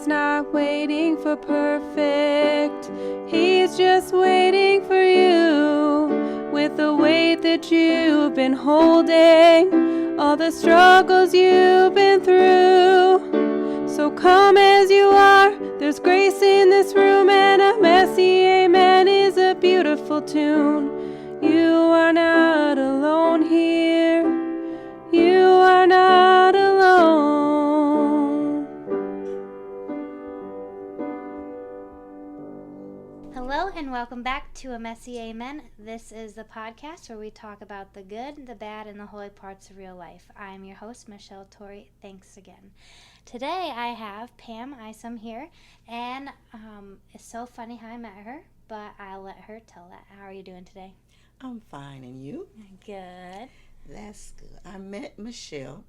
God's not waiting for perfect. He's just waiting for you. With the weight that you've been holding, all the struggles you've been through. So come as you are, there's grace in this room, and a messy amen is a beautiful tune. You are not alone here. You are not alone. Hello and welcome back to A Messy Amen. This is the podcast where we talk about the good, the bad, and the holy parts of real life. I'm your host, Michelle Torrey. Thanks again. Today I have Pam Isom here, and it's so funny how I met her, but I'll let her tell that. How are you doing today? I'm fine, and you? Good. That's good. I met Michelle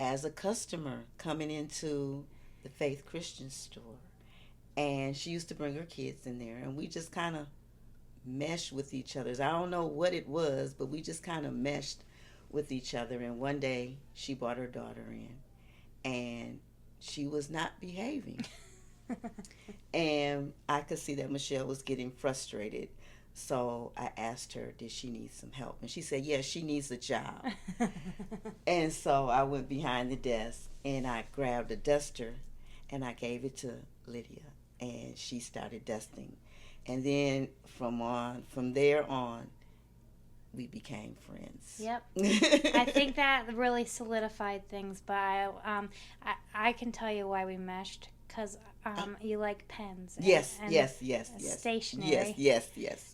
as a customer coming into the Faith Christian store, and she used to bring her kids in there, and we just kind of meshed with each other. I don't know what it was, but we just kind of meshed with each other, and one day she brought her daughter in, and she was not behaving. And I could see that Michelle was getting frustrated. So I asked her, did she need some help? And she said, yes, she needs a job. And so I went behind the desk and I grabbed a duster and I gave it to Lydia. And she started dusting. And then from there on, we became friends. Yep. I think that really solidified things, but I can tell you why we meshed. Because you like pens. Yes. Stationery. Yes.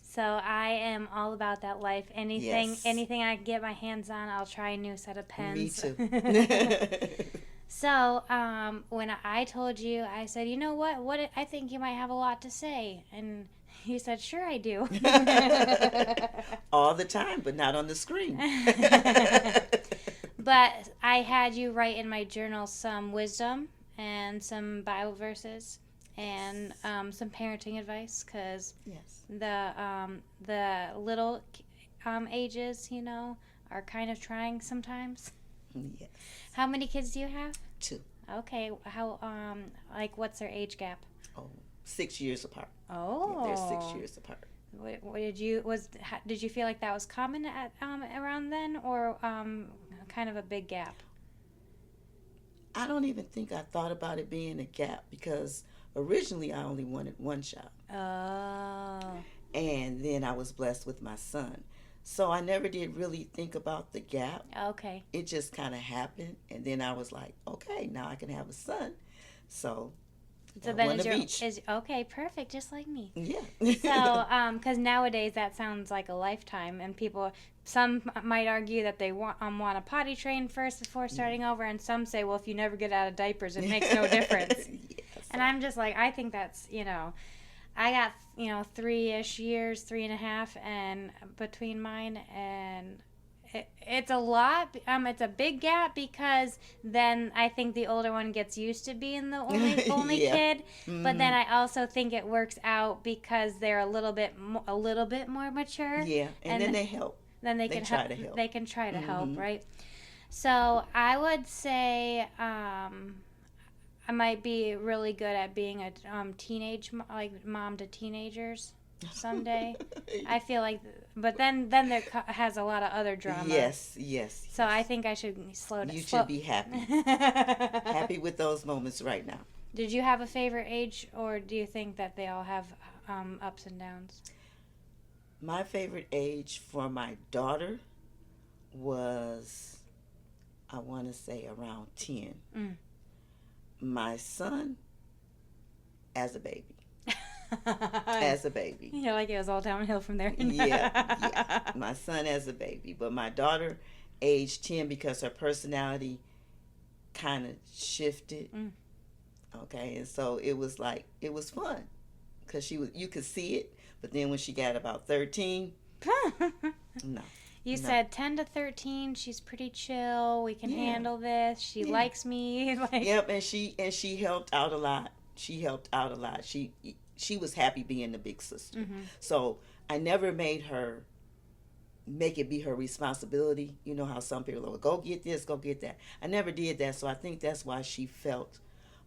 So I am all about that life. Anything I can get my hands on, I'll try a new set of pens. Me too. So when I told you, I said, you know what? I think you might have a lot to say. And you said, sure I do. All the time, but not on the screen. But I had you write in my journal some wisdom and some Bible verses and some parenting advice, because the little ages, are kind of trying sometimes. Yes. How many kids do you have? 2. Okay. How what's their age gap? 6 years apart. Oh. They're 6 years apart. What did you feel like that was common at around then, or kind of a big gap? I don't even think I thought about it being a gap, because originally I only wanted one child. Oh. And then I was blessed with my son. So I never did really think about the gap. Okay. It just kind of happened. And then I was like, okay, now I can have a son. So then is okay, perfect, just like me. Yeah. So, because nowadays that sounds like a lifetime, and some might argue that they want a potty train first before starting over, and some say, well, if you never get out of diapers, it makes no difference. Yes. And I'm just like, I think that's, I got 3-ish years, 3.5, and between mine, and it's a lot. It's a big gap, because then I think the older one gets used to being the only kid. Mm-hmm. But then I also think it works out because they're a little bit more mature. Yeah, and then they help. Then they can try to help. They can try to help, right? So I would say I might be really good at being a mom to teenagers someday. I feel like, but then there has a lot of other drama. Yes. So I think I should slow down. You should be happy with those moments right now. Did you have a favorite age, or do you think that they all have ups and downs? My favorite age for my daughter was, I want to say, around 10. Mm. My son, as a baby. As a baby. Like it was all downhill from there. Yeah. My son as a baby. But my daughter, age 10, because her personality kind of shifted. Mm. Okay, and so it was fun. Because you could see it. But then when she got about 13, no. You said 10 to 13, she's pretty chill. We can handle this. She likes me. Yep, and she helped out a lot. She was happy being the big sister. Mm-hmm. So I never made her make it be her responsibility. You know how some people are, go get this, go get that. I never did that. So I think that's why she felt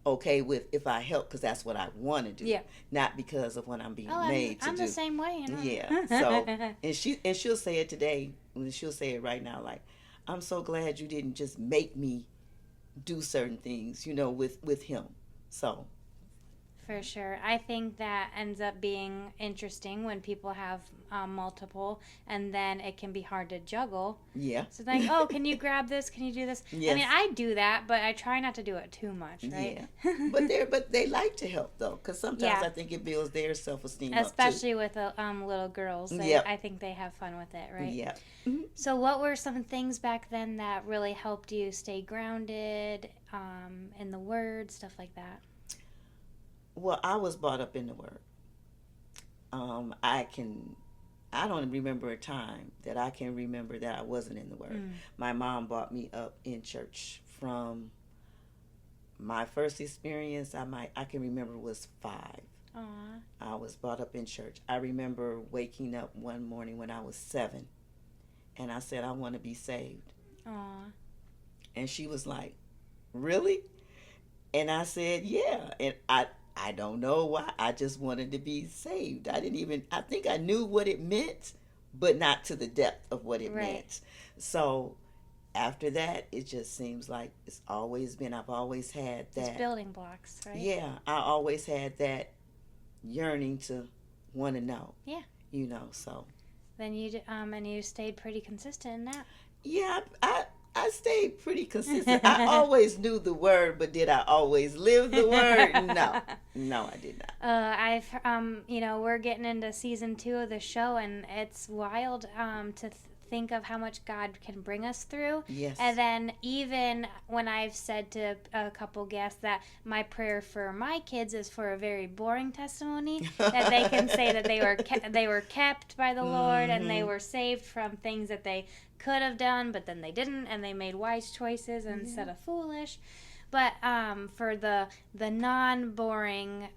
okay with if I help because that's what I want to do. Yeah. Not because of what I'm being Oh, made to I'm do. the same way, you know. Yeah. So and she'll say it today. She'll say it right now. Like, I'm so glad you didn't just make me do certain things, with him. So. For sure. I think that ends up being interesting when people have multiple, and then it can be hard to juggle. Yeah. So like, oh, can you grab this? Can you do this? Yes. I mean, I do that, but I try not to do it too much, right? Yeah. But they like to help though, because sometimes Yeah. I think it builds their self-esteem Especially up too. with little girls. Yep. I think they have fun with it, right? Yeah. So what were some things back then that really helped you stay grounded in the Word, stuff like that? Well, I was brought up in the Word. I don't remember a time that I can remember that I wasn't in the Word. My mom brought me up in church. From my first experience, I can remember was 5. Aww. I was brought up in church. I remember waking up one morning when I was 7, and I said, I want to be saved. Aww. And she was like, really? And I said, yeah. And I don't know why. I just wanted to be saved. I think I knew what it meant, but not to the depth of what it meant. So after that, it just seems like I've always had that. It's building blocks, right? Yeah, I always had that yearning to want to know. Yeah. So. Then you stayed pretty consistent in that. Yeah, I stayed pretty consistent. I always knew the Word, but did I always live the Word? No, I did not. We're getting into season 2 of the show, and it's wild to think of how much God can bring us through. Yes. And then even when I've said to a couple guests that my prayer for my kids is for a very boring testimony, that they can say that they were kept by the Lord, and they were saved from things that they could have done, but then they didn't, and they made wise choices instead of foolish. But for the non-boring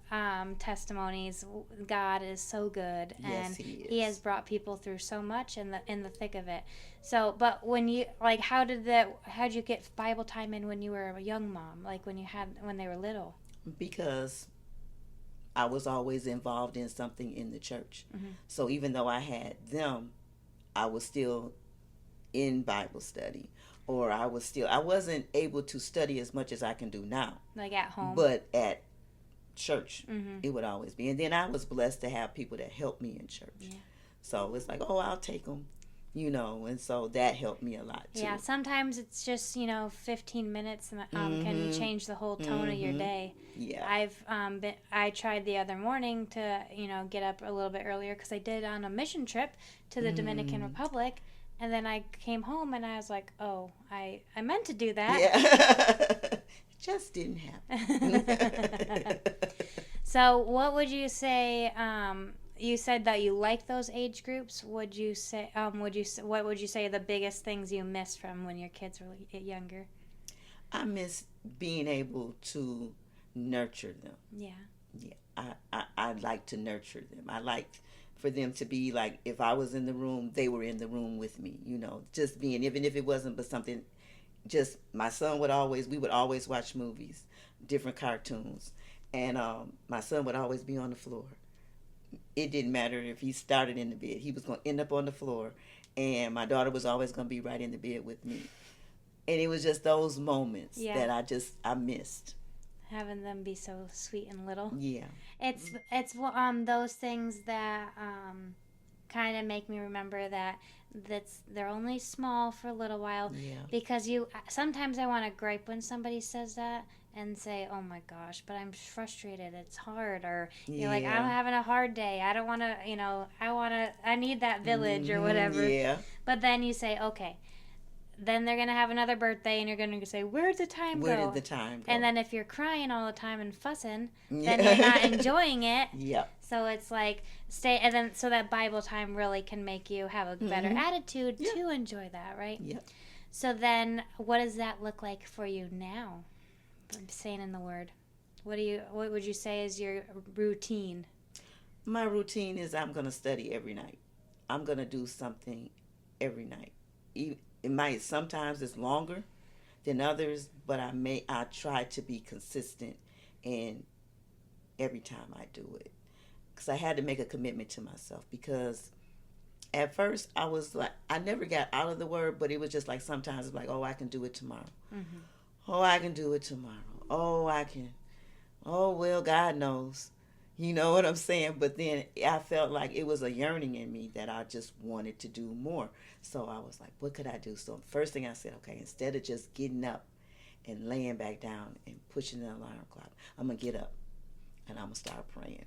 testimonies, God is so good, and He has brought people through so much in the thick of it. So, but when you how'd you get Bible time in when you were a young mom, like when they were little? Because I was always involved in something in the church. So even though I had them, I was still in Bible study. Or I wasn't able to study as much as I can do now. Like at home. But at church, it would always be. And then I was blessed to have people that helped me in church. Yeah. So it's like, I'll take them, and so that helped me a lot too. Yeah, sometimes it's just, 15 minutes can change the whole tone of your day. Yeah. I tried the other morning to, get up a little bit earlier because I did on a mission trip to the Dominican Republic. And then I came home and I was like, oh, I meant to do that. Yeah. It just didn't happen. So what would you say, you said that you like those age groups. What would you say are the biggest things you missed from when your kids were younger? I miss being able to nurture them. Yeah. Yeah. I like to nurture them. I liked for them to be like, if I was in the room, they were in the room with me, just being, even if it wasn't but something, just my son we would always watch movies, different cartoons, and my son would always be on the floor. It didn't matter if he started in the bed, he was going to end up on the floor, and my daughter was always going to be right in the bed with me. And it was just those moments that I missed. Having them be so sweet and little. Yeah. It's those things that kind of make me remember that they're only small for a little while. Yeah. Because sometimes I want to gripe when somebody says that and say, oh my gosh, but I'm frustrated, it's hard, or you're like, I'm having a hard day, I don't want to, I need that village or whatever. Yeah. But then you say, okay, then they're going to have another birthday, and you're going to say, where did the time go? Where did the time go? And then if you're crying all the time and fussing, then you're not enjoying it. Yep. So it's like, and then so that Bible time really can make you have a better attitude to enjoy that, right? Yep. So then what does that look like for you now? I'm saying in the Word. What would you say is your routine? My routine is I'm going to study every night. I'm going to do something every night. Sometimes it's longer than others, but I try to be consistent And every time I do it, because I had to make a commitment to myself, because at first I was like, I never got out of the word, but it was just like sometimes it's like, oh, I can do it tomorrow. Mm-hmm. Oh, I can do it tomorrow. Oh, I can. Oh, well, God knows. You know what I'm saying? But then I felt like it was a yearning in me that I just wanted to do more. So I was like, what could I do? So first thing I said, okay, instead of just getting up and laying back down and pushing the alarm clock, I'm going to get up and I'm going to start praying.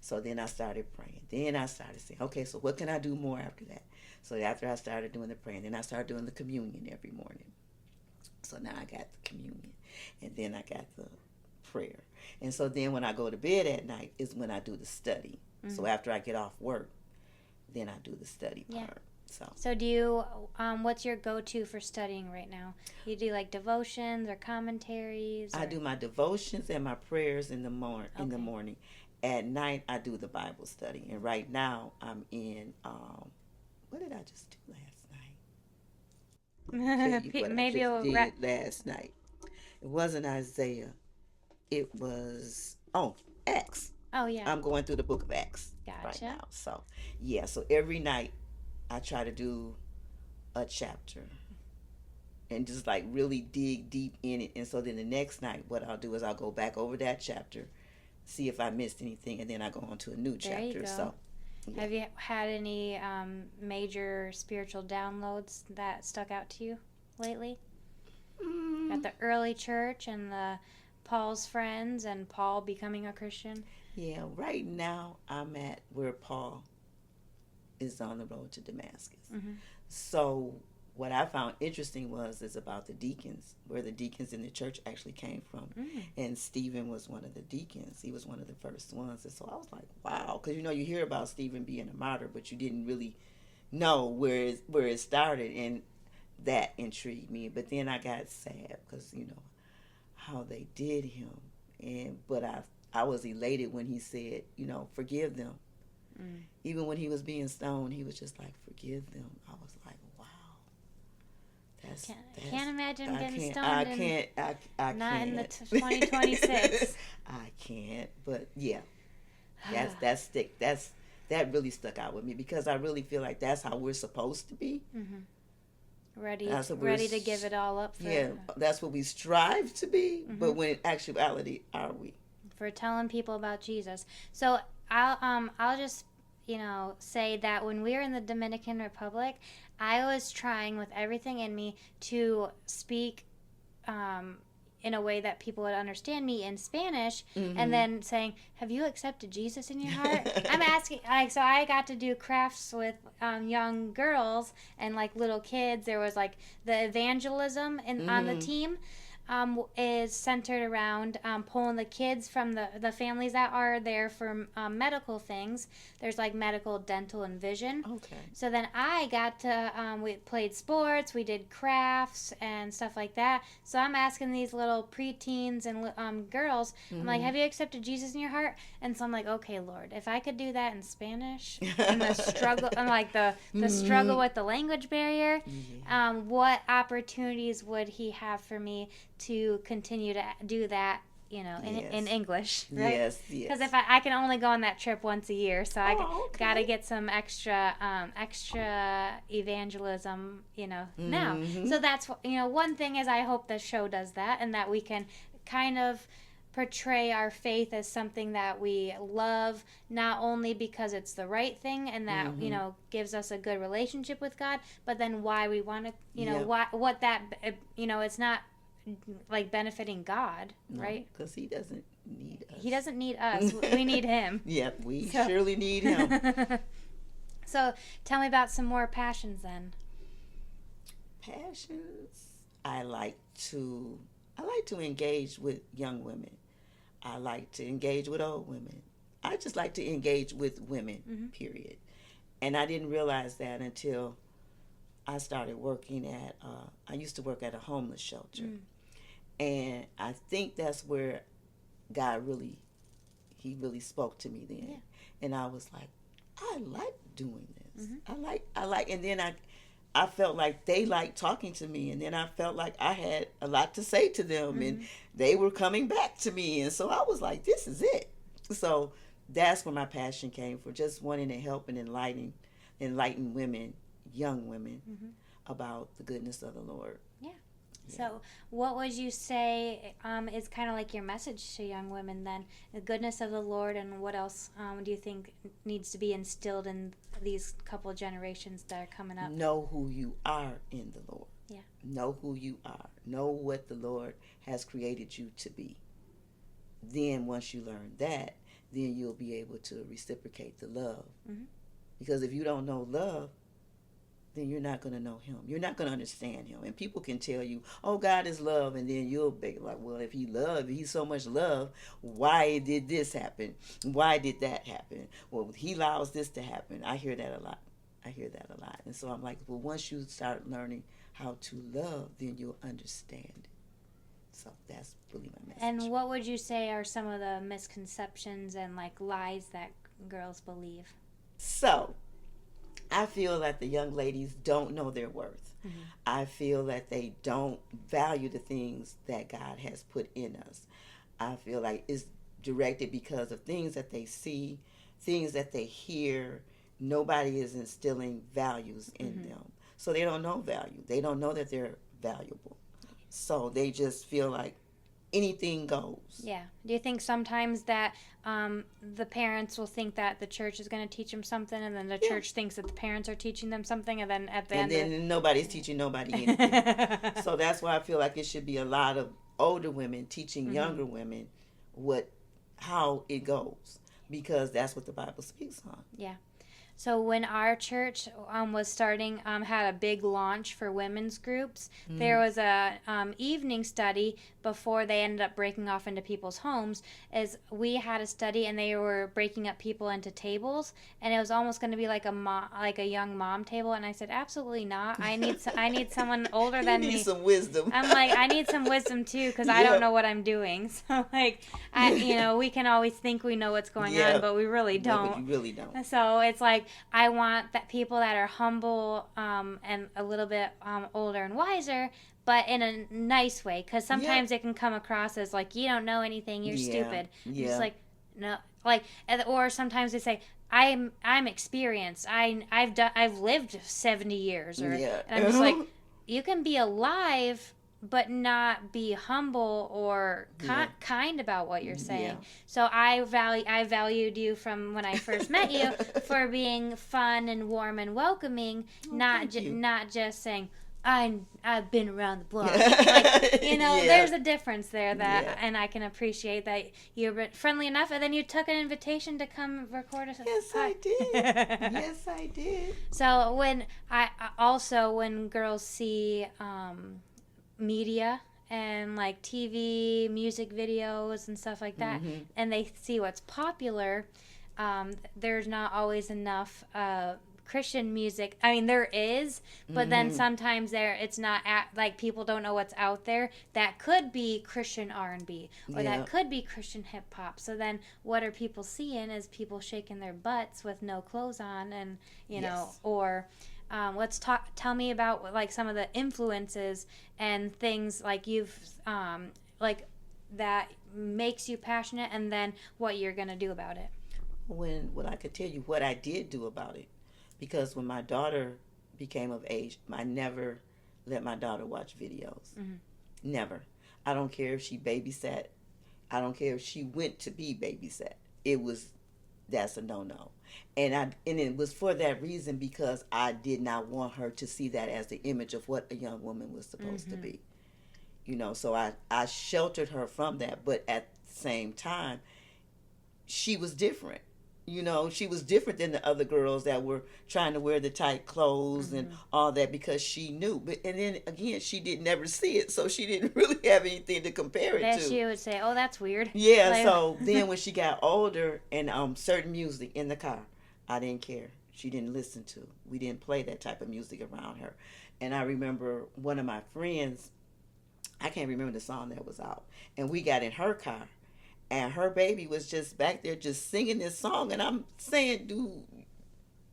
So then I started praying. Then I started saying, okay, so what can I do more after that? So after I started doing the praying, then I started doing the communion every morning. So now I got the communion. And then I got the prayer. And so then when I go to bed at night is when I do the study. Mm-hmm. So after I get off work, then I do the study part. So do you, what's your go-to for studying right now? You do like devotions or commentaries? Or? I do my devotions and my prayers in the morning. At night, I do the Bible study. And right now, I'm in, what did I just do last night? Maybe I did last night. It wasn't Isaiah. It was, Acts. Oh, yeah. I'm going through the book of Acts right now. So, so every night, I try to do a chapter and just like really dig deep in it. And so then the next night, what I'll do is I'll go back over that chapter, see if I missed anything, and then I go on to a new chapter. There you go. So, yeah. Have you had any major spiritual downloads that stuck out to you lately? At the early church and the Paul's friends and Paul becoming a Christian? Yeah, right now I'm at where Paul is on the road to Damascus. Mm-hmm. So what I found interesting is about the deacons, where the deacons in the church actually came from. Mm. And Stephen was one of the deacons. He was one of the first ones. And so I was like, wow. Because, you hear about Stephen being a martyr, but you didn't really know where it started. And that intrigued me. But then I got sad because, how they did him. But I was elated when he said, forgive them. Mm. Even when he was being stoned, he was just like, forgive them. I was like, wow. I can't imagine getting stoned. I can't. Not in the 2026. I can't. But yeah, that really stuck out with me, because I really feel like that's how we're supposed to be. Mm-hmm. Ready to give it all up. That's what we strive to be. Mm-hmm. But when in actuality, are we? For telling people about Jesus. So I'll just say that when we were in the Dominican Republic, I was trying with everything in me to speak in a way that people would understand me in Spanish, mm-hmm. and then saying, have you accepted Jesus in your heart? I'm asking, so I got to do crafts with young girls and like little kids. There was like the Evangelism mm-hmm. on the team. Is centered around pulling the kids from the families that are there for medical things. There's like medical, dental, and vision. Okay. So then I got to, we played sports, we did crafts and stuff like that. So I'm asking these little preteens and girls, mm-hmm. I'm like, have you accepted Jesus in your heart? And so I'm like, okay, Lord, if I could do that in Spanish, and the struggle, and like the mm-hmm. struggle with the language barrier, yeah. What opportunities would he have for me to continue to do that, in English, right? Yes. Because if I can only go on that trip once a year, so I got to get some extra evangelism, mm-hmm. now. So that's, one thing is I hope the show does that, and that we can kind of portray our faith as something that we love, not only because it's the right thing and that mm-hmm. Gives us a good relationship with God, but then why we want to, what that, it's not like benefiting God, right? Because he doesn't need us. He doesn't need us. We need him. Yep, we surely need him. So tell me about some more passions then. Passions. I like to engage with young women. I like to engage with old women. I just like to engage with women, mm-hmm. period. And I didn't realize that until I started working at, I used to work at a homeless shelter. Mm. And I think that's where God really spoke to me then. Yeah. And I was like, I like doing this. Mm-hmm. I like, and then I felt like they liked talking to me, and then I felt like I had a lot to say to them, and they were coming back to me, and so I was like, this is it. So that's where my passion came for, just wanting to help and enlighten women, young women, about the goodness of the Lord. Yeah. So what would you say is kind of like your message to young women then? The goodness of the Lord, and what else do you think needs to be instilled in these couple of generations that are coming up? Know who you are in the Lord. Yeah. Know who you are. Know what the Lord has created you to be. Then once you learn that, then you'll be able to reciprocate the love. Because if you don't know love, then you're not going to know him. You're not going to understand him. And people can tell you, oh, God is love. And then you'll be like, well, if he's so much love, why did this happen? Why did that happen? Well, he allows this to happen. I hear that a lot. And so I'm like, well, once you start learning how to love, then you'll understand it. So that's really my message. And what would you say are some of the misconceptions and like lies that girls believe? So I feel that the young ladies don't know their worth. I feel that they don't value the things that God has put in us. I feel like it's directed because of things that they see, things that they hear. Nobody is instilling values in them. So they don't know value. They don't know that they're valuable. So they just feel like anything goes. Yeah. Do you think sometimes that the parents will think that the church is going to teach them something, and then the church thinks that the parents are teaching them something, and then at the end... And then nobody's teaching nobody anything. So that's why I feel like it should be a lot of older women teaching younger women how it goes, because that's what the Bible speaks on. Yeah. So when our church was starting, had a big launch for women's groups, there was a evening study before they ended up breaking off into people's homes. Is we had a study, and they were breaking up people into tables, and it was almost going to be like a young mom table. And I said, absolutely not. I need someone older than me. You need some wisdom. I'm like, I need some wisdom too, because I don't know what I'm doing. So like, we can always think we know what's going on, but we really don't. No, but you really don't. So it's like, I want that people that are humble and a little bit older and wiser, but in a nice way, because sometimes it can come across as like, you don't know anything, you're stupid. Yeah. Just like, no, like, or sometimes they say, I'm experienced. I've lived 70 years, and I'm just like, you can be alive but not be humble or kind about what you're saying. Yeah. So I valued you from when I first met you for being fun and warm and welcoming, not just saying, I've been around the block. Like, there's a difference there and I can appreciate that you're friendly enough, and then you took an invitation to come record us. Yes, I did. Yes, I did. So when girls see media and like TV, music videos and stuff like that, and they see what's popular, there's not always enough Christian music. I mean, there is, but then sometimes it's not like people don't know what's out there that could be Christian R&B or that could be Christian hip hop. So then what are people seeing is people shaking their butts with no clothes on, and or tell me about like some of the influences and things like you've like that makes you passionate, and then what you're gonna do about it. Well, I could tell you what I did do about it, because when my daughter became of age, I never let my daughter watch videos. Never. I don't care if she babysat. I don't care if she went to be babysat. That's a no-no. And it was for that reason, because I did not want her to see that as the image of what a young woman was supposed to be. So I sheltered her from that, but at the same time, she was different. She was different than the other girls that were trying to wear the tight clothes and all that, because she knew. And then again, she didn't never see it, so she didn't really have anything to compare it to. She would say, "Oh, that's weird." Yeah. Like, so then when she got older, and certain music in the car, I didn't care. She didn't listen to. We didn't play that type of music around her. And I remember one of my friends, I can't remember the song that was out, and we got in her car. And her baby was just back there just singing this song. And I'm saying, dude,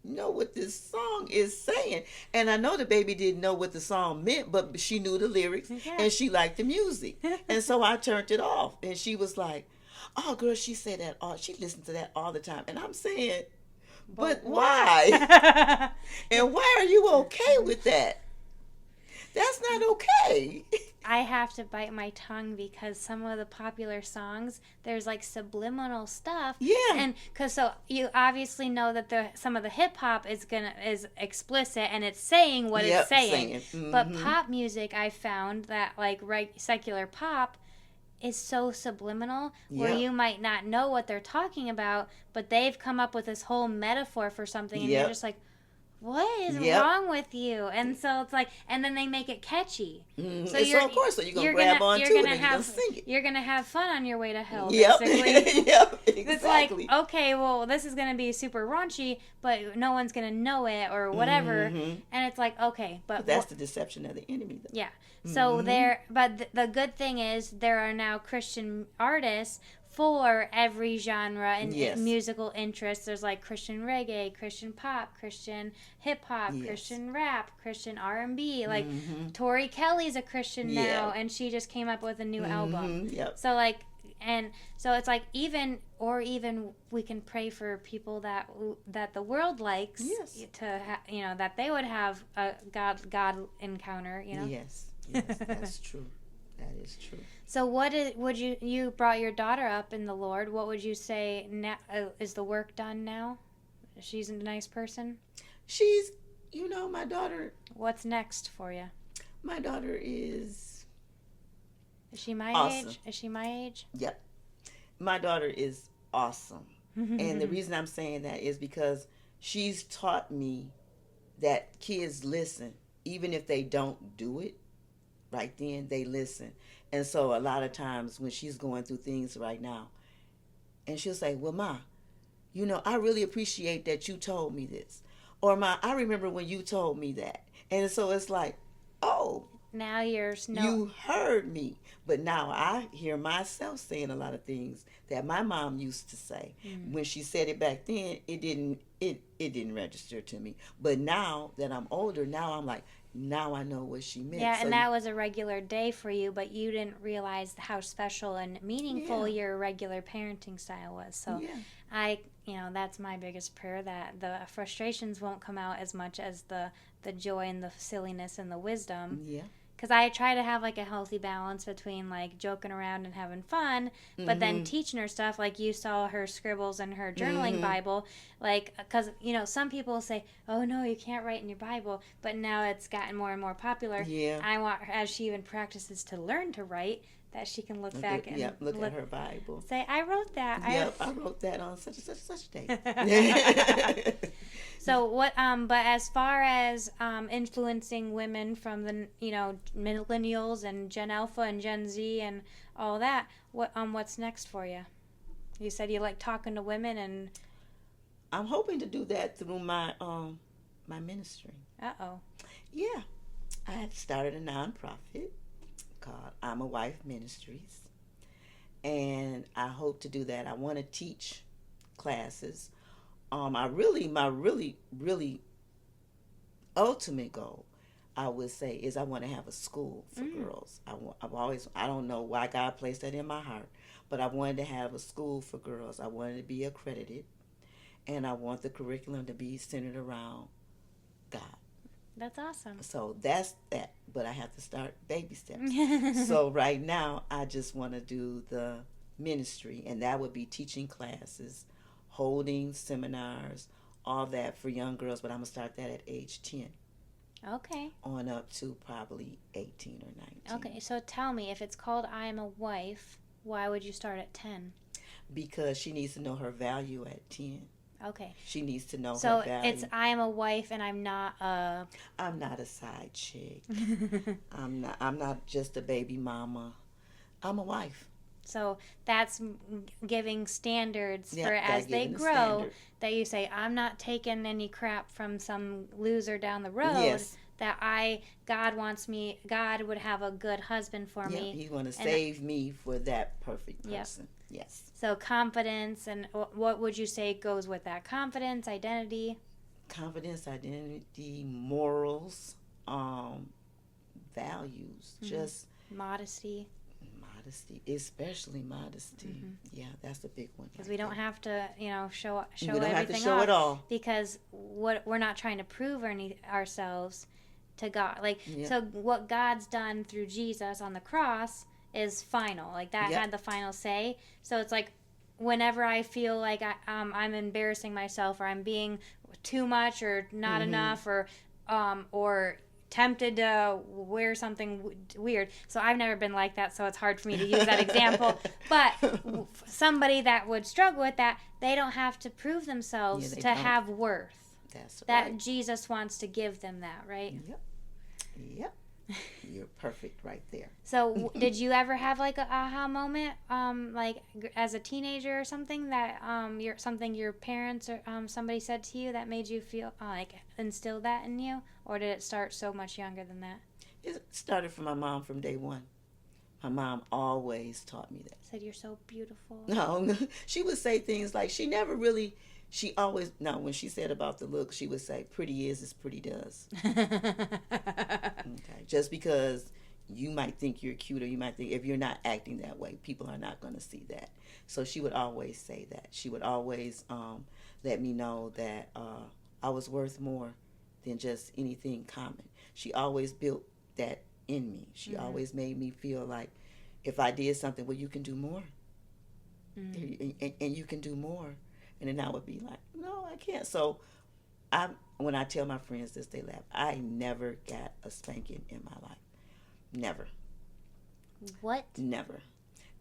know what this song is saying. And I know the baby didn't know what the song meant, but she knew the lyrics and she liked the music. And so I turned it off. And she was like, oh, girl, she said that all, she listened to that all the time. And I'm saying, but why? And why are you okay with that? That's not okay. I have to bite my tongue because some of the popular songs, there's like subliminal stuff. Yeah. And because so you obviously know that some of the hip hop is explicit and it's saying what it's saying. Mm-hmm. But pop music, I found that like secular pop is so subliminal where you might not know what they're talking about, but they've come up with this whole metaphor for something, and you're just like, what is wrong with you? And so it's like, and then they make it catchy. Mm-hmm. So of course, so you're going to grab on to it and you're going to sing it. You're going to have fun on your way to hell, Yep. basically. Yep, exactly. It's like, okay, well, this is going to be super raunchy, but no one's going to know it or whatever. Mm-hmm. And it's like, okay, but that's the deception of the enemy, though. Yeah. So but the good thing is there are now Christian artists for every genre and musical interest. There's like Christian reggae, Christian pop, Christian hip hop, Christian rap, Christian R&B. Like Tori Kelly's a Christian now, and she just came up with a new album. Yep. So like, and so it's like even we can pray for people that the world likes to that they would have a God encounter. Yes, that's true. That is true. So you brought your daughter up in the Lord. What would you say now, is the work done now? She's a nice person? She's, my daughter. What's next for you? My daughter is she my awesome. age? Is she my age? Yep. My daughter is awesome. And the reason I'm saying that is because she's taught me that kids listen. Even if they don't do it right then, they listen. And so a lot of times when she's going through things right now, and she'll say, well, Ma, I really appreciate that you told me this. Or, Ma, I remember when you told me that. And so it's like, oh, now you heard me. But now I hear myself saying a lot of things that my mom used to say. When she said it back then, it didn't register to me. But now that I'm older, now I'm like, now I know what she meant. Yeah, so and that was a regular day for you, but you didn't realize how special and meaningful your regular parenting style was. So that's my biggest prayer, that the frustrations won't come out as much as the joy and the silliness and the wisdom. Yeah. Because I try to have like a healthy balance between like joking around and having fun, but then teaching her stuff. Like you saw her scribbles and her journaling Bible, like because some people say, "Oh no, you can't write in your Bible," but now it's gotten more and more popular. Yeah, I want her, as she even practices to learn to write, that she can look back and look at her Bible. Say, "I wrote that." Yep, I wrote that on such and such day. So what? But as far as influencing women from the millennials and Gen Alpha and Gen Z and all that, what's next for you? You said you like talking to women, and I'm hoping to do that through my my ministry. Yeah, I had started a nonprofit called I'm a Wife Ministries, and I hope to do that. I want to teach classes. My really ultimate goal, I would say, is I want to have a school for girls. I don't know why God placed that in my heart, but I wanted to have a school for girls. I wanted to be accredited, and I want the curriculum to be centered around God. That's awesome. So that's that, but I have to start baby steps. So right now, I just want to do the ministry, and that would be teaching classes, holding seminars, all that for young girls, but I'm going to start that at age 10. Okay. On up to probably 18 or 19. Okay, so tell me, if it's called I Am a Wife, why would you start at 10? Because she needs to know her value at 10. Okay. She needs to know her value. So it's I am a wife and I'm not a side chick. I'm not just a baby mama. I'm a wife. So that's giving standards for as they grow, that you say, I'm not taking any crap from some loser down the road. Yes. That God would have a good husband for me. He's going to save me for that perfect person. Yep. Yes. So confidence, and what would you say goes with that? Confidence, identity? confidence, identity, morals, values, just modesty, especially modesty. Yeah, that's a big one. Because we don't have to, show we don't everything have to show off, it all. because we're not trying to prove ourselves to God. Yep. So what God's done through Jesus on the cross is final. Like that Yep. had the final say. So it's like whenever I feel like I'm embarrassing myself, or I'm being too much or not enough, or tempted to wear something weird. So I've never been like that, so it's hard for me to use that example. But somebody that would struggle with that, they don't have to prove themselves to have worth. That's that right. Jesus wants to give them that, right? Yep. You're perfect right there. So did you ever have like a aha moment, like as a teenager or something, that something your parents or somebody said to you that made you feel like instilled that in you, or did it start so much younger than that? It started from my mom from day one. My mom always taught me that. Said you're so beautiful. No, she would say things like when she said about the look, she would say, pretty is as pretty does. Okay. Just because you might think you're cute, or you might think if you're not acting that way, people are not going to see that. So she would always say that. She would always let me know that I was worth more than just anything common. She always built that in me. She always made me feel like if I did something, well, you can do more. And you can do more. And then I would be like, no, I can't. So when I tell my friends this, they laugh. I never got a spanking in my life. Never. What? Never.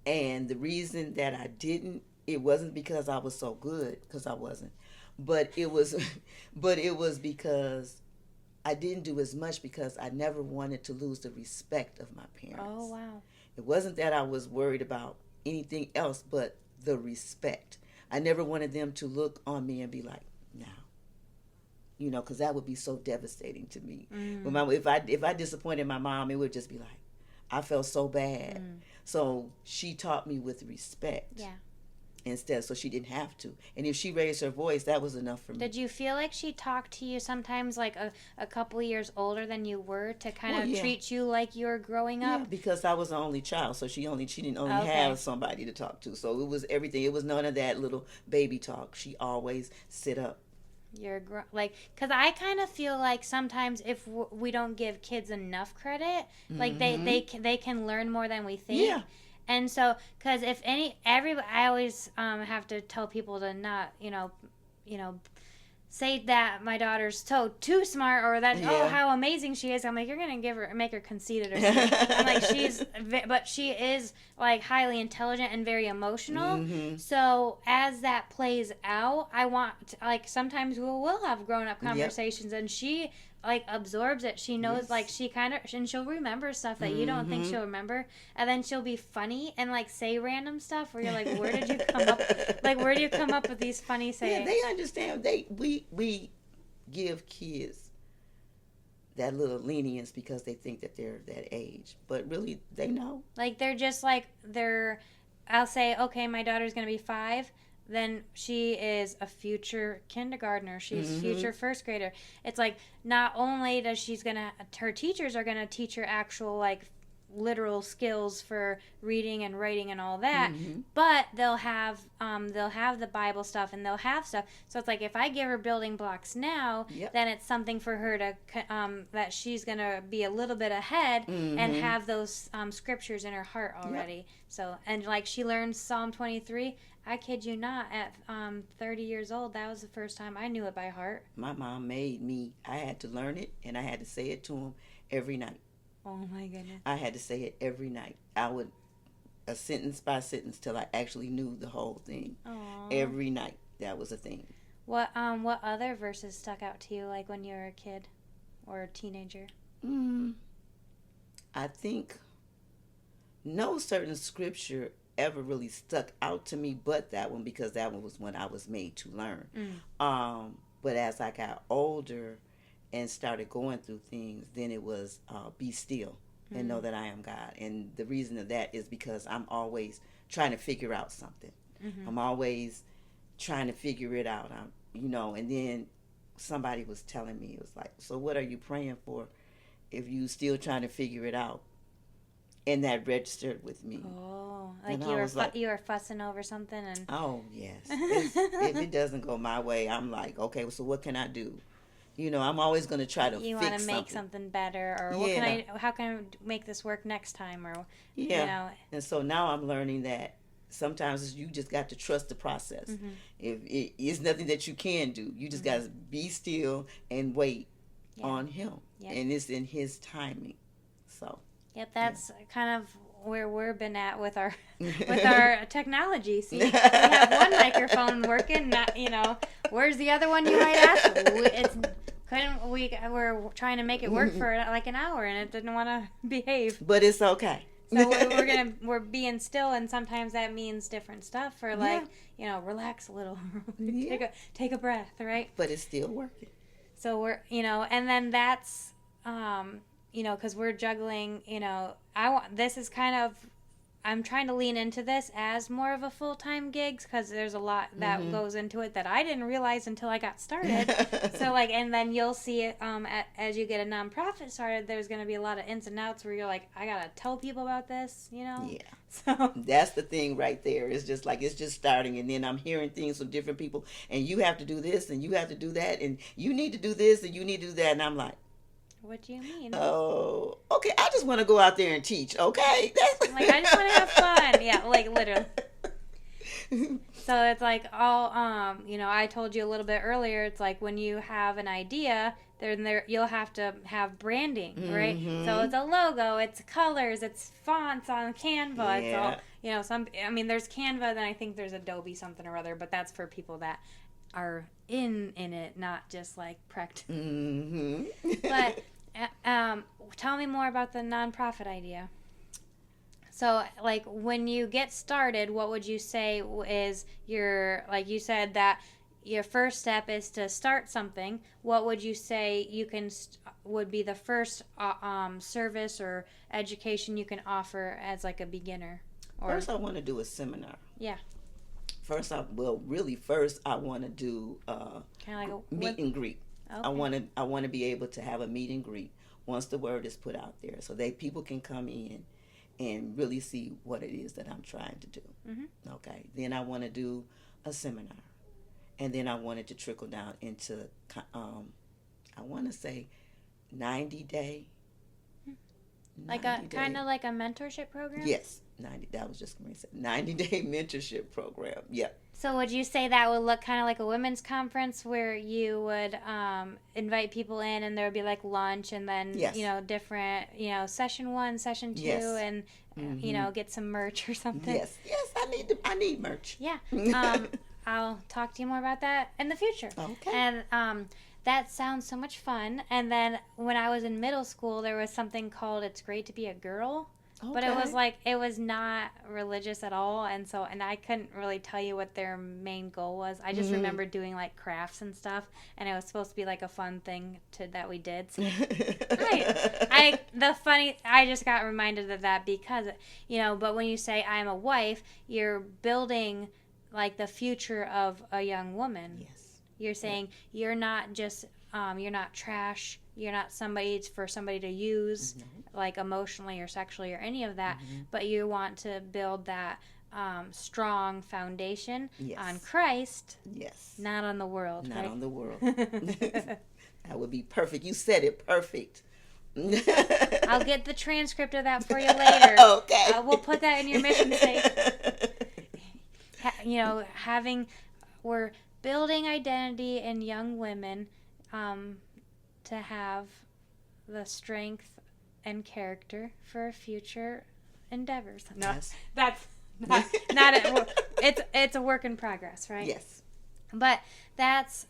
And the reason that I didn't, it wasn't because I was so good, because I wasn't. But it was because I didn't do as much, because I never wanted to lose the respect of my parents. Oh, wow. It wasn't that I was worried about anything else but the respect. I never wanted them to look on me and be like, no. Because that would be so devastating to me. If I disappointed my mom, it would just be like, I felt so bad. So she taught me with respect. Yeah. Instead, so she didn't have to. And if she raised her voice, that was enough for me. Did you feel like she talked to you sometimes like a couple of years older than you were, to kind of treat you like you were growing up? Yeah, because I was the only child, so she didn't only have somebody to talk to. So it was everything. It was none of that little baby talk. She always sit up. Because I kind of feel like sometimes if we don't give kids enough credit, like they can learn more than we think. Yeah. And so, because I always have to tell people to not, say that my daughter's too smart, or that how amazing she is. I'm like, you're gonna make her conceited or something. I'm like, but she is like highly intelligent and very emotional. So as that plays out, I want sometimes we'll have grown up conversations, and she absorbs it. She knows she kind of, and she'll remember stuff that you don't think she'll remember, and then she'll be funny and say random stuff where you're like, where did you come up with these funny sayings? Yeah, they understand. We give kids that little lenience because they think that they're that age, but really they know. They're just I'll say, okay, my daughter's gonna be 5. Then she is a future kindergartner. She's future first grader. It's not only does her teachers are gonna teach her actual literal skills for reading and writing and all that, but they'll have the Bible stuff, and they'll have stuff. So it's if I give her building blocks now, then it's something for her to that she's gonna be a little bit ahead and have those scriptures in her heart already. So, and she learns Psalm 23. I kid you not, at 30 years old, that was the first time I knew it by heart. My mom made me. I had to learn it, and I had to say it to him every night. Oh my goodness. I had to say it every night. I would, a sentence by sentence, till I actually knew the whole thing. Aww. Every night. That was a thing. What other verses stuck out to you when you were a kid or a teenager? I think no certain scripture ever really stuck out to me but that one, because that one was when I was made to learn. But as I got older and started going through things, then it was be still and know that I am God. And the reason of that is because I'm always trying to figure out something. I'm always trying to figure it out. And then somebody was telling me, it was like, so what are you praying for if you still trying to figure it out? And that registered with me. Oh, like And you I were was like, you were fussing over something and. oh yes. If it doesn't go my way, I'm like, okay, so what can I do? I'm always going to try to You fix want to make something better, or Yeah. how can I make this work next time, or Yeah. And so now I'm learning that sometimes you just got to trust the process. Mm-hmm. If it's nothing that you can do, you just got to be still and wait on him. Yep. And it's in his timing. So. Yep, that's kind of where we've been at with our technology. See, we have one microphone working. Not, where's the other one? You might ask. We're trying to make it work for like an hour, and it didn't want to behave. But it's okay. So we're being still, and sometimes that means different stuff. Or like relax a little, take a breath, right? But it's still working. So we're and then that's because we're juggling, this is kind of, I'm trying to lean into this as more of a full-time gigs because there's a lot that goes into it that I didn't realize until I got started. So and then you'll see it as you get a nonprofit started, there's going to be a lot of ins and outs where you're like, I got to tell people about this, Yeah. So that's the thing right there. It's just like, it's just starting, and then I'm hearing things from different people, and you have to do this, and you have to do that, and you need to do this, and you need to do that, and I'm like, what do you mean? Oh, okay. I just want to go out there and teach. Okay, I just want to have fun. Yeah, literally. So it's like all I told you a little bit earlier. It's like when you have an idea, then you'll have to have branding, right? So it's a logo, it's colors, it's fonts on Canva. Yeah. It's all there's Canva, then I think there's Adobe something or other, but that's for people that are in it, not just like practice. But tell me more about the nonprofit idea. So, when you get started, what would you say is you said that your first step is to start something. What would you say would be the first service or education you can offer as like a beginner? First, I want to do a seminar. Yeah. First, I want to do kind of like a meet and greet. Okay. I want to be able to have a meet and greet once the word is put out there, so that people can come in and really see what it is that I'm trying to do. Okay. Then I want to do a seminar, and then I want it to trickle down into I want to say 90-day. Like kind of like a mentorship program? Yes. 90. That was just going to say 90-day mentorship program. Yep. So would you say that would look kind of like a women's conference where you would invite people in and there would be like lunch and then, different, session 1, session 2, and, get some merch or something? Yes. Yes, I need merch. Yeah. I'll talk to you more about that in the future. Okay. And that sounds so much fun. And then when I was in middle school, there was something called It's Great to Be a Girl. Okay. But it was not religious at all, and I couldn't really tell you what their main goal was. I just remember doing like crafts and stuff, and it was supposed to be like a fun thing that we did. So I just got reminded of that because But when you say I'm a wife, you're building like the future of a young woman. Yes. You're saying you're not just you're not trash. You're not somebody to use, like emotionally or sexually or any of that. But you want to build that strong foundation on Christ. Yes. Not on the world. Not right? on the world. That would be perfect. You said it perfect. I'll get the transcript of that for you later. Okay. We'll put that in your mission statement. We're building identity in young women. To have the strength and character for future endeavors. No, yes. That's not it. It's a work in progress, right? Yes. But that's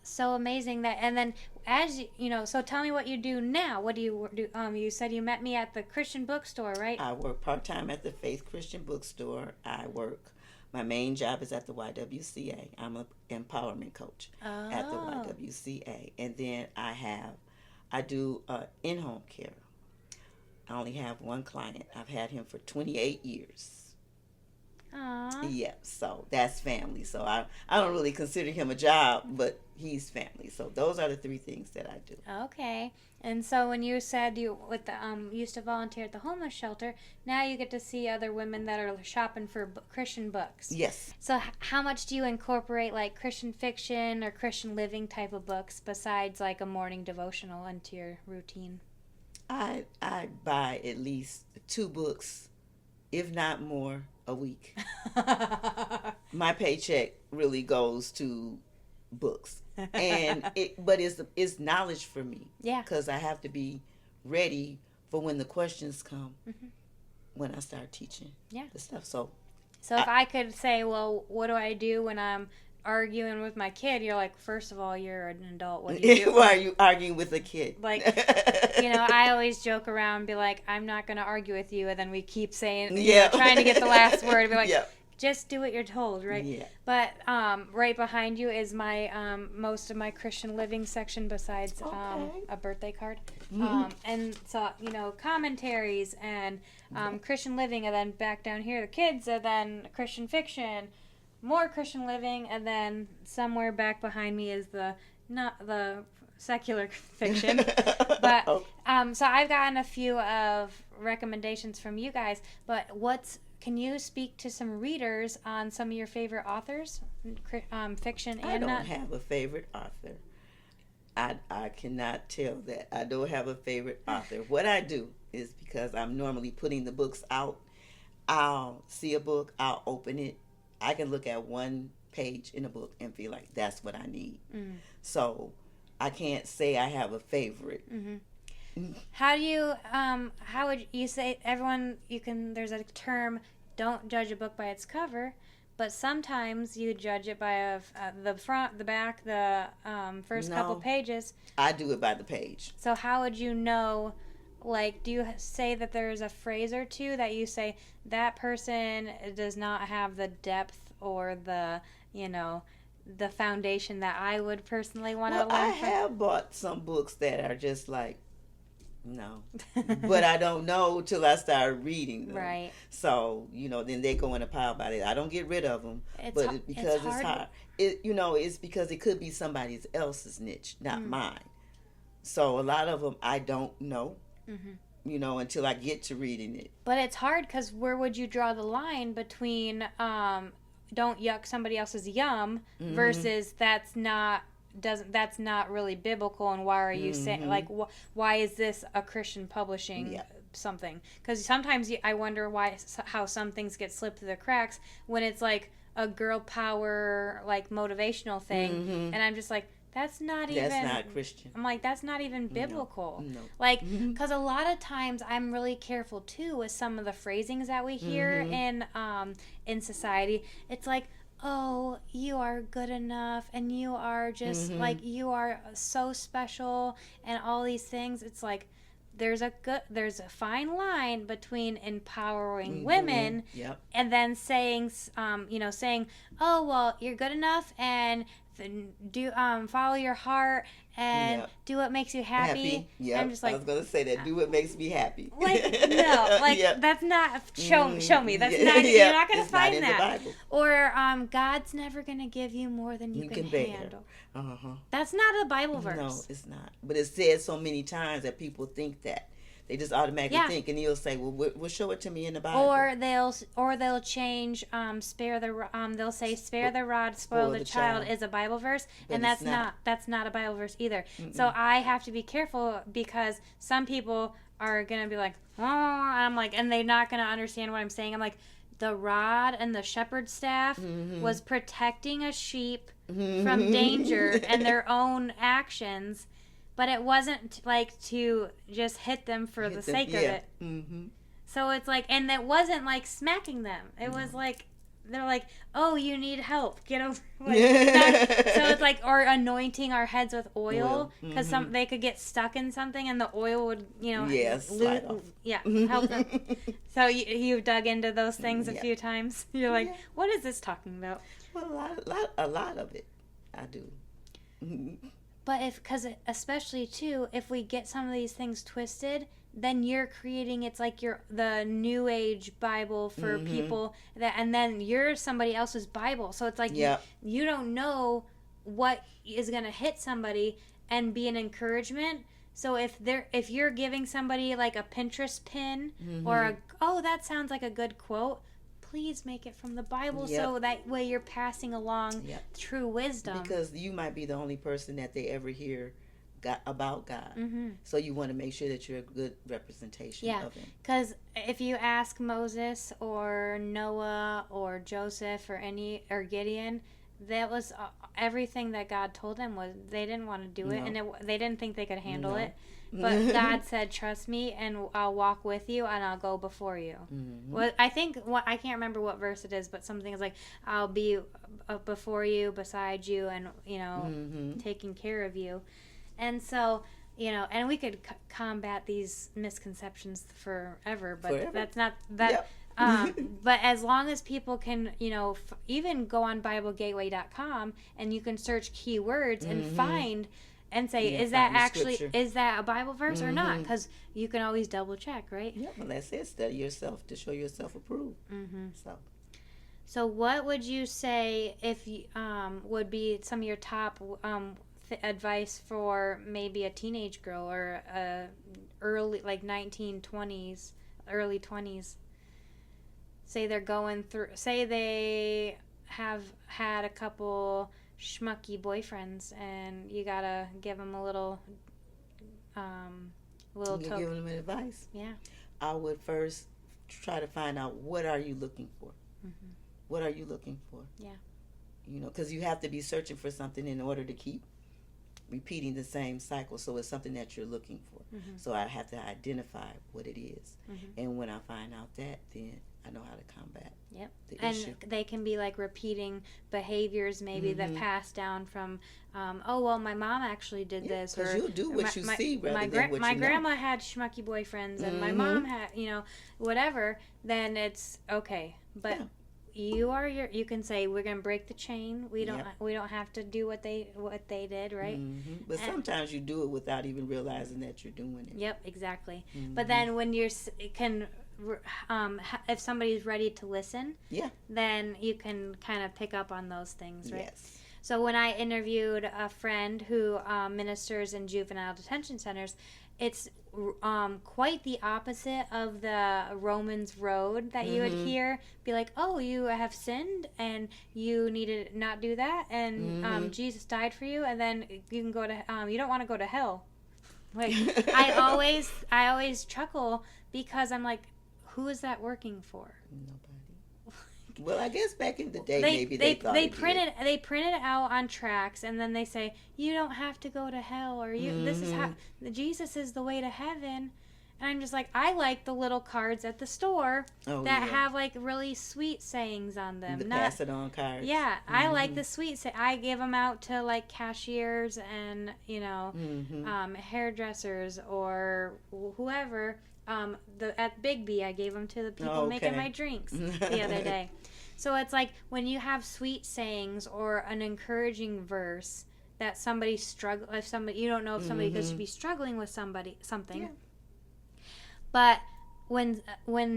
so amazing that, and then as so tell me what you do now. What do you do? You said you met me at the Christian bookstore, right? I work part-time at the Faith Christian bookstore. My main job is at the YWCA. I'm an empowerment coach at the YWCA. And then I do in-home care. I only have one client. I've had him for 28 years. Aw. Yeah, so that's family. So I don't really consider him a job, but he's family. So those are the three things that I do. Okay. And so when you said you used to volunteer at the homeless shelter, now you get to see other women that are shopping for Christian books. Yes. So how much do you incorporate like Christian fiction or Christian living type of books besides like a morning devotional into your routine? I buy at least 2 books, if not more, a week. My paycheck really goes to books, and it's knowledge for me. Yeah. Because I have to be ready for when the questions come. Mm-hmm. When I start teaching. Yeah. The stuff. So if I could say, well, what do I do when I'm arguing with my kid? You're like, first of all, you're an adult. What do you do? Why are you arguing with a kid? Like, I always joke around and be like, I'm not going to argue with you. And then we keep saying, trying to get the last word. And be like, just do what you're told, right? Yeah. But right behind you is my most of my Christian living section besides a birthday card. Mm-hmm. And so, commentaries and Christian living. And then back down here, the kids. And then Christian fiction. More Christian living, and then somewhere back behind me is not the secular fiction. But so I've gotten a few of recommendations from you guys. But can you speak to some readers on some of your favorite authors, fiction and not? I don't have a favorite author. I cannot tell that. I don't have a favorite author. What I do is, because I'm normally putting the books out, I'll see a book, I'll open it. I can look at one page in a book and feel like that's what I need. Mm. So I can't say I have a favorite. Mm-hmm. How would you say, there's a term, don't judge a book by its cover, but sometimes you judge it by the front, the back, the first couple pages. I do it by the page. So how would you know? Like, do you say that there's a phrase or two that you say that person does not have the depth or the foundation that I would personally want to learn I from? have bought some books that are just like, no. But I don't know till I start reading them. Right. So, then they go in a pile by it. I don't get rid of them. But it's because it's hard. It's because it could be somebody else's niche, not mine. So a lot of them I don't know. Mm-hmm. Until I get to reading it. But it's hard because where would you draw the line between don't yuck somebody else's yum versus that's not really biblical, and why are you saying, like, why is this a Christian publishing something? Because sometimes I wonder how some things get slipped through the cracks when it's like a girl power, like, motivational thing, and I'm just like, that's not Christian. I'm like, that's not even biblical. No. Like, because a lot of times I'm really careful too with some of the phrasings that we hear in society. It's like, oh, you are good enough, and you are just like, you are so special, and all these things. It's like, there's a fine line between empowering women and then saying, oh, well, you're good enough, and do follow your heart and do what makes you happy. Yeah, I'm just like, I was gonna say that. Do what makes me happy. Like, no, like that's not show me. That's not. You're not gonna find not that. In the Bible. Or God's never gonna give you more than you can handle. That's not a Bible verse. No, it's not. But it's said so many times that people think that. They just automatically think, and he'll say, "Well, show it to me in the Bible." Or they'll change, they'll say, "Spare the rod, spoil the child" is a Bible verse, but and that's not a Bible verse either. Mm-mm. So I have to be careful, because some people are gonna be like, "Oh," and I'm like, and they're not gonna understand what I'm saying. I'm like, the rod and the shepherd's staff was protecting a sheep from danger and their own actions. But it wasn't like to just hit them for the sake of it. Mm-hmm. So it's like, and it wasn't like smacking them. It was like, they're like, oh, you need help. Get over. So it's like, or anointing our heads with oil, because they could get stuck in something, and the oil would, slide off. Help them. So you've dug into those things a few times. You're like, what is this talking about? Well, a lot of it, I do. But because especially too, if we get some of these things twisted, then you're creating, it's like you're the new age Bible for people that, and then you're somebody else's Bible. So it's like you don't know what is going to hit somebody and be an encouragement. So if you're giving somebody like a Pinterest pin or that sounds like a good quote, please make it from the Bible so that way you're passing along true wisdom. Because you might be the only person that they ever hear about God. So you want to make sure that you're a good representation of him. Because if you ask Moses or Noah or Joseph or Gideon, that was everything that God told them was they didn't want to do it, and they didn't think they could handle it. But God said, "Trust me, and I'll walk with you, and I'll go before you." Well, I can't remember what verse it is, but something is like, "I'll be before you, beside you, and taking care of you." And so, and we could combat these misconceptions forever, but that's not that. But as long as people can, even go on BibleGateway.com and you can search keywords and find and say, is that a Bible verse or not? Because you can always double check, right? Yeah, well, that's it. Study yourself to show yourself approved. So what would you say if would be some of your top advice for maybe a teenage girl or early, like 1920s, early 20s? Say they have had a couple schmucky boyfriends, and you gotta give them a little token. Give them advice. Yeah. I would first try to find out, what are you looking for? What are you looking for? Yeah. Because you have to be searching for something in order to keep repeating the same cycle. So it's something that you're looking for. So I have to identify what it is. And when I find out that, then I know how to combat the issue. They can be like repeating behaviors maybe that pass down from, my mom actually did this. Because you'll do what you see rather than what my you know. grandma had schmucky boyfriends, and my mom had, whatever, then it's okay. But you can say, we're going to break the chain. We don't have to do what they did, right? But sometimes you do it without even realizing that you're doing it. Yep, exactly. But then when if somebody's ready to listen, then you can kind of pick up on those things, right? Yes. So when I interviewed a friend who ministers in juvenile detention centers, it's quite the opposite of the Romans road that you would hear. Be like, oh, you have sinned and you need to not do that, and Jesus died for you, and then you can go to you don't want to go to hell. Like I always chuckle because I'm like, who is that working for? Nobody. Well, I guess back in the day, maybe they thought they print it out on tracts, and then they say, you don't have to go to hell, or this is how Jesus is the way to heaven. And I'm just like, I like the little cards at the store that have like really sweet sayings on them. Pass it on cards. Yeah, I like the sweet. I give them out to like cashiers and hairdressers or whoever. At Big B, I gave them to the people making my drinks the other day. So it's like when you have sweet sayings or an encouraging verse that somebody you don't know if somebody could be struggling with something. Yeah. But when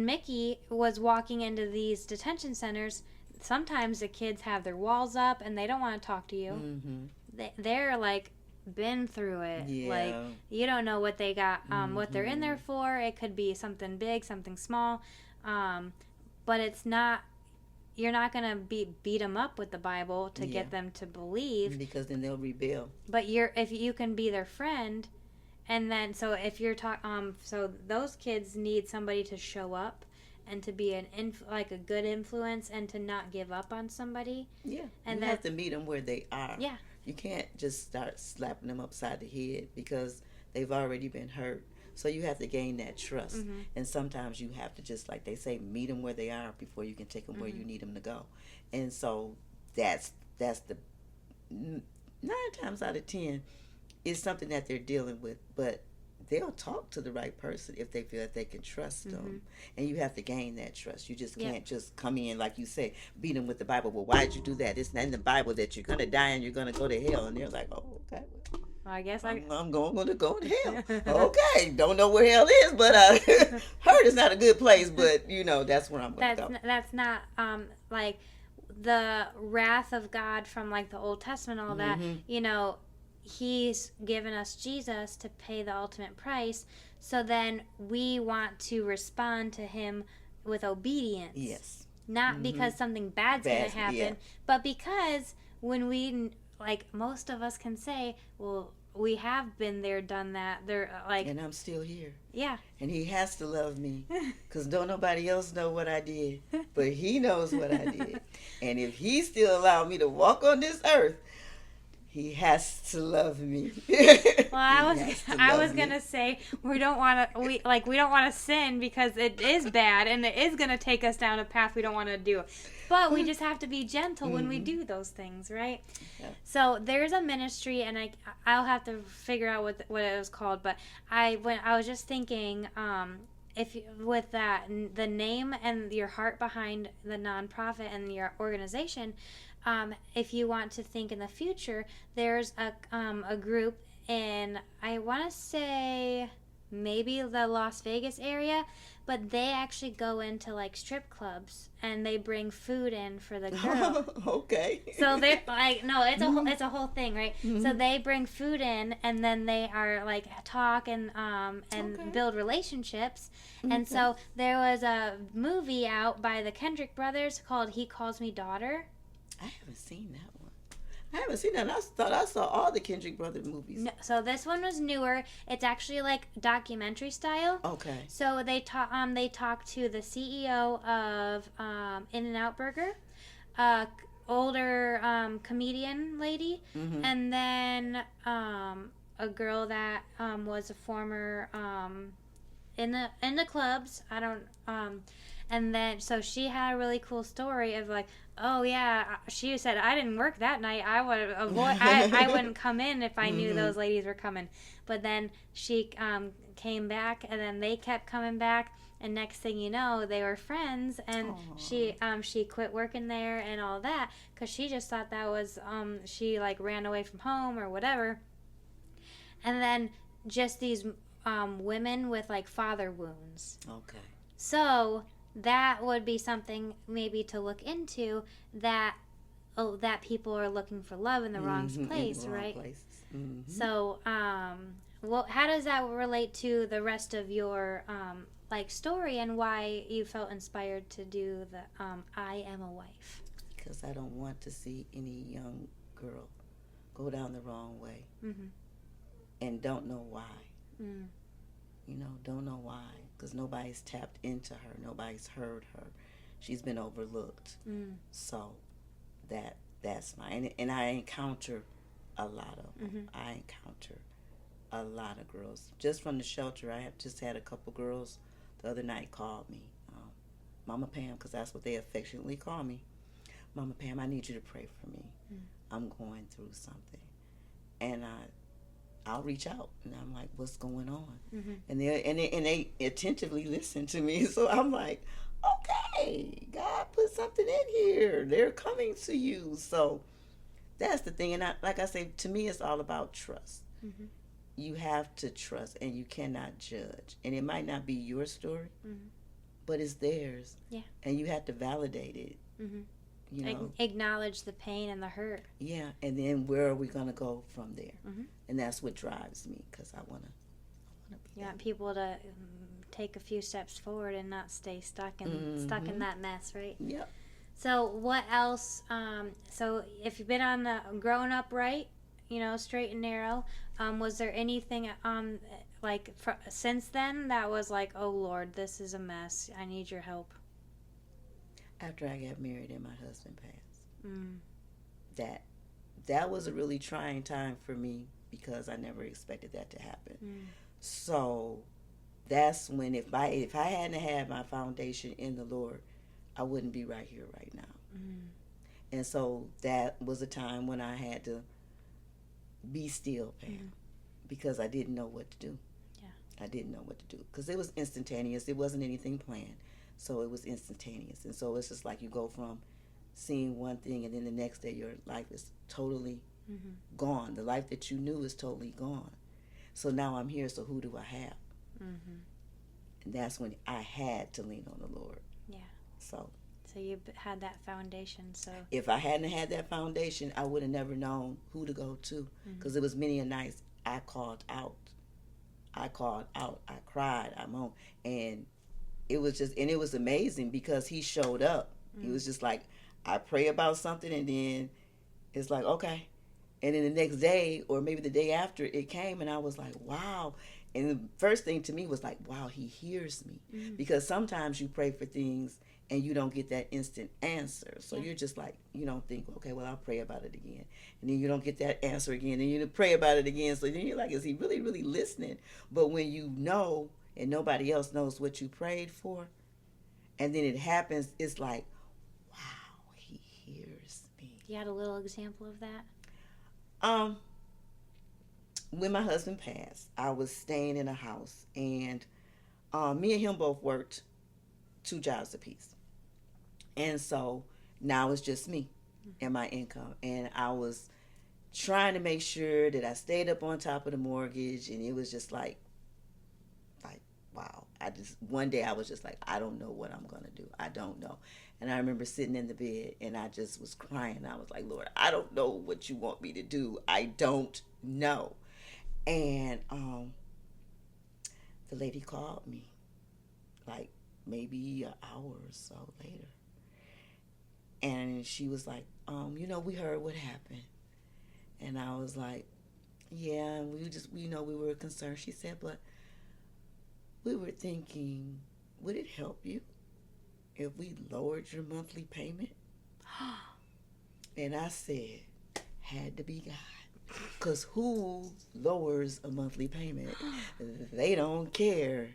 Mickey was walking into these detention centers, sometimes the kids have their walls up and they don't want to talk to you. They're like been through it. Like you don't know what they got, what they're in there for. It could be something big, something small, but it's not. You're not gonna beat them up with the Bible to get them to believe, because then they'll rebel. But if you can be their friend, and then so if you're so those kids need somebody to show up and to be like a good influence and to not give up on somebody. Yeah, and you have to meet them where they are. Yeah. You can't just start slapping them upside the head because they've already been hurt. So you have to gain that trust. And sometimes you have to just, like they say, meet them where they are before you can take them where you need them to go. And so that's the 9 times out of 10 is something that they're dealing with. But they'll talk to the right person if they feel that they can trust them. And you have to gain that trust. You just can't just come in, like you say, beat them with the Bible. Well, why did you do that? It's not in the Bible that you're going to die and you're going to go to hell. And they're like, oh, okay. Well, I guess I'm going to go to hell. Okay, don't know where hell is, but heard it's not a good place. But that's where I'm going to go. That's not like the wrath of God from like the Old Testament, all that. He's given us Jesus to pay the ultimate price. So then we want to respond to him with obedience. Yes. Not because something bad's going to happen, but because when we, like, most of us can say, well, we have been there, done that. They're like, and I'm still here. Yeah. And he has to love me, because don't nobody else know what I did, but he knows what I did. And if he still allowed me to walk on this earth, he has to love me. Well, I was gonna say we don't want to sin because it is bad and it is gonna take us down a path we don't want to do. But we just have to be gentle when we do those things, right? Yeah. So there's a ministry, and I'll have to figure out what it was called. But I was just thinking, with that, the name and your heart behind the nonprofit and your organization. If you want to think in the future, there's a group in, I want to say maybe the Las Vegas area, but they actually go into like strip clubs and they bring food in for the girl. Okay. So they're like, no, it's a whole thing, right? Mm-hmm. So they bring food in and then they are like talk and build relationships. Mm-hmm. And so there was a movie out by the Kendrick brothers called He Calls Me Daughter. I haven't seen that one. I thought I saw all the Kendrick Brothers movies. No, so this one was newer. It's actually like documentary style. Okay. So they talked to the CEO of In-N-Out Burger, older comedian lady, and then a girl that was a former in the clubs. And then, so she had a really cool story of like, oh yeah, she said, I didn't work that night. I would avoid. I wouldn't come in if I knew those ladies were coming. But then she came back, and then they kept coming back. And next thing you know, they were friends. And she quit working there and all that because she just thought that was she like ran away from home or whatever. And then just these women with like father wounds. Okay. So that would be something maybe to look into, that people are looking for love in the wrong place, right? Mm-hmm. So, how does that relate to the rest of your story and why you felt inspired to do the I Am a Wife? Because I don't want to see any young girl go down the wrong way, and don't know why. Don't know why. Because nobody's tapped into her. Nobody's heard her. She's been overlooked. So that's mine. And I encounter a lot of them. I encounter a lot of girls. Just from the shelter, I have just had a couple girls the other night called me. Mama Pam, because that's what they affectionately call me. Mama Pam, I need you to pray for me. I'm going through something. And I'll reach out and I'm like, what's going on? And they attentively listen to me. So I'm like, okay, God put something in here. They're coming to you. So that's the thing. And like I say, to me, it's all about trust. You have to trust, and you cannot judge. And it might not be your story, but it's theirs. Yeah. And you have to validate it. Acknowledge the pain and the hurt. Yeah, and then where are we going to go from there? And that's what drives me, because I want to be You want people to take a few steps forward and not stay stuck in that mess, right? Yep. So what else? So if you've been on the growing up right, straight and narrow, was there anything since then that was like, oh Lord, this is a mess. I need your help? After I got married and my husband passed, that was a really trying time for me, because I never expected that to happen. So that's when, if I hadn't had my foundation in the Lord, I wouldn't be right here right now. And so that was a time when I had to be still, Pam, because I didn't know what to do. I didn't know what to do, because it was instantaneous. It wasn't anything planned. So it was instantaneous. And so it's just like you go from seeing one thing, and then the next day your life is totally Gone. The life that you knew is totally gone. So now I'm here, so who do I have? And that's when I had to lean on the Lord. Yeah. So you had that foundation. So if I hadn't had that foundation, I would have never known who to go to. Because it was many a nights I called out. I cried, I moaned. And it was amazing because he showed up. He was just like, I pray about something, and then it's like, okay. And then the next day, or maybe the day after, it came, and I was like, wow. And the first thing to me was like, wow, he hears me. Because sometimes you pray for things and you don't get that instant answer. So you're just like, you don't think, okay, well, I'll pray about it again. And then you don't get that answer again, and you pray about it again. So then you're like, is he really, really listening? But when you know and nobody else knows what you prayed for, and then it happens, it's like, wow, he hears me. You had a little example of that? When my husband passed, I was staying in a house, and me and him both worked 2 jobs apiece. And so now it's just me and my income. And I was trying to make sure that I stayed up on top of the mortgage, and it was just like, wow. One day I was just like, I don't know what I'm going to do. I don't know. And I remember sitting in the bed, and I just was crying. I was like, Lord, I don't know what you want me to do. I don't know. And the lady called me, like maybe an hour or so later. And she was like, we heard what happened. And I was like, yeah, and we were concerned. She said, but we were thinking, would it help you if we lowered your monthly payment? And I said, had to be God. Because who lowers a monthly payment? They don't care.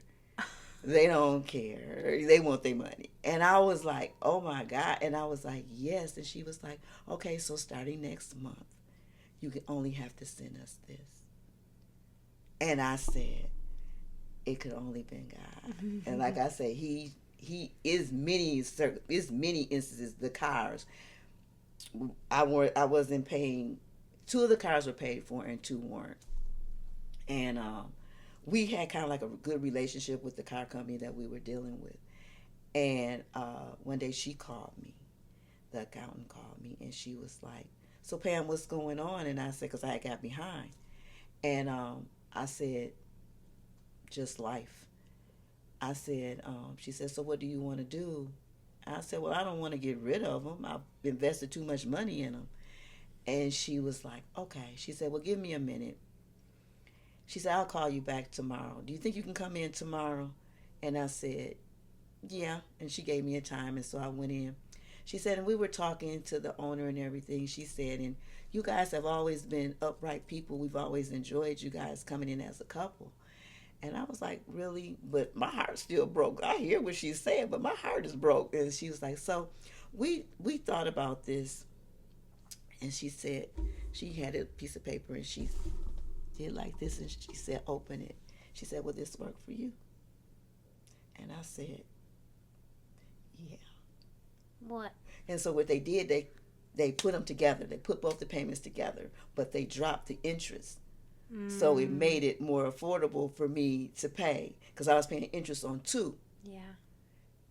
They don't care. They want their money. And I was like, oh my God. And I was like, yes. And she was like, okay, so starting next month, you can only have to send us this. And I said, it could only been God. And like I say, he is many instances. The cars, I wasn't paying. 2 of the cars were paid for and 2 weren't. And we had kind of like a good relationship with the car company that we were dealing with. And one day she called me, the accountant called me, and she was like, so Pam, what's going on? And I said, because I had got behind. And I said, just life. I said, she said, so what do you want to do? I said, well, I don't want to get rid of them. I've invested too much money in them. And she was like, okay. She said, well, give me a minute. She said, I'll call you back tomorrow. Do you think you can come in tomorrow? And I said, yeah. And she gave me a time, and so I went in. She said, and we were talking to the owner and everything. She said, and you guys have always been upright people. We've always enjoyed you guys coming in as a couple. And I was like, really? But my heart still broke. I hear what she's saying, but my heart is broke. And she was like, so we thought about this. And she said, she had a piece of paper, and she did like this, and she said, open it. She said, will this work for you? And I said, yeah. What? And so what they did, they put them together. They put both the payments together, but they dropped the interest. So it made it more affordable for me to pay, because I was paying interest on 2. Yeah.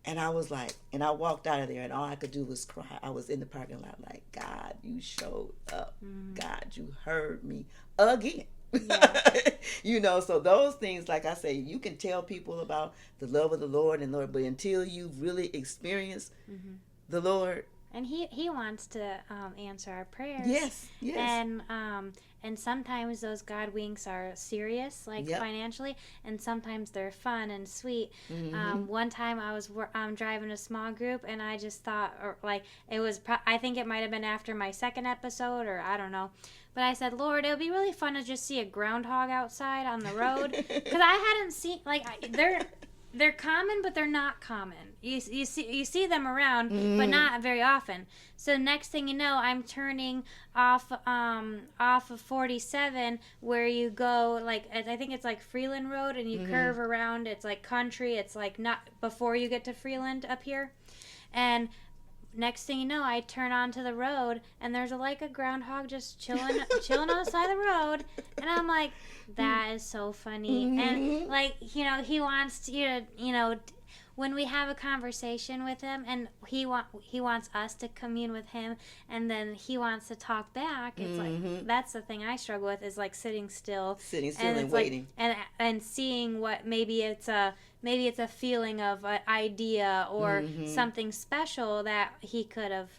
And I was like, and I walked out of there, and all I could do was cry. I was in the parking lot like, God, you showed up. God, you heard me again. Yeah. So those things, like I say, you can tell people about the love of the Lord and Lord, but until you've really experienced the Lord. And he wants to answer our prayers. Yes. And sometimes those God winks are serious, like financially, and sometimes they're fun and sweet. One time I was driving a small group, and I just thought, I think it might have been after my 2nd episode, or I don't know. But I said, Lord, it would be really fun to just see a groundhog outside on the road, because I hadn't seen, they're common, but they're not common. You see them around, but not very often. So next thing you know, I'm turning off of 47, where you go, I think it's like Freeland Road, and you curve around. It's like country. It's like not before you get to Freeland up here. And next thing you know, I turn onto the road, and there's a groundhog just chilling on the side of the road, and I'm like, that is so funny. And he wants you to, when we have a conversation with him, and he wants us to commune with him, and then he wants to talk back. It's like, that's the thing I struggle with, is like sitting still and waiting, and seeing what maybe it's a feeling of an idea or something special that he could have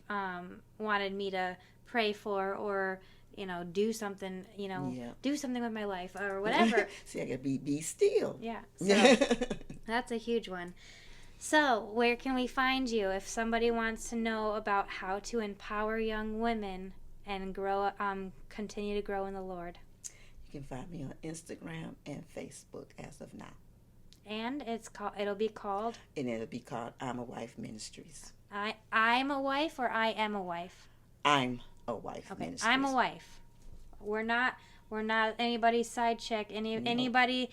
wanted me to pray for, or do something, do something with my life or whatever. See, I gotta be still. Yeah, so that's a huge one. So, where can we find you if somebody wants to know about how to empower young women and continue to grow in the Lord? You can find me on Instagram and Facebook as of now. And it'll be called I'm a Wife Ministries. I'm a wife, or I am a wife? I'm a wife. Okay, Ministries. I'm a wife. We're not anybody's side chick. Anybody's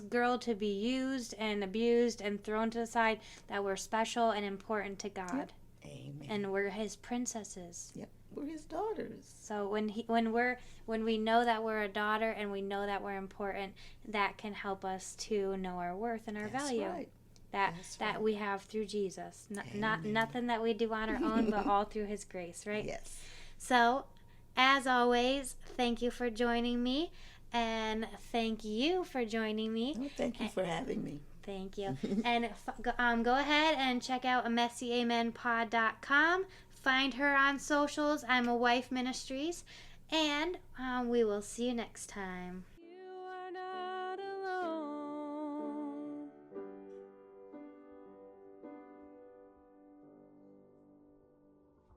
girl to be used and abused and thrown to the side. That we're special and important to God. Yep. Amen. And we're His princesses. Yep, we're His daughters. So when we know that we're a daughter and we know that we're important, that can help us to know our worth and our value. Right. That we have through Jesus. Not nothing that we do on our own, but all through His grace, right? Yes. So, as always, thank you for joining me, and thank you for joining me. Well, thank you for having me. Thank you. And go ahead and check out messyamenpod.com. Find her on socials. I'm a Wife Ministries. And we will see you next time.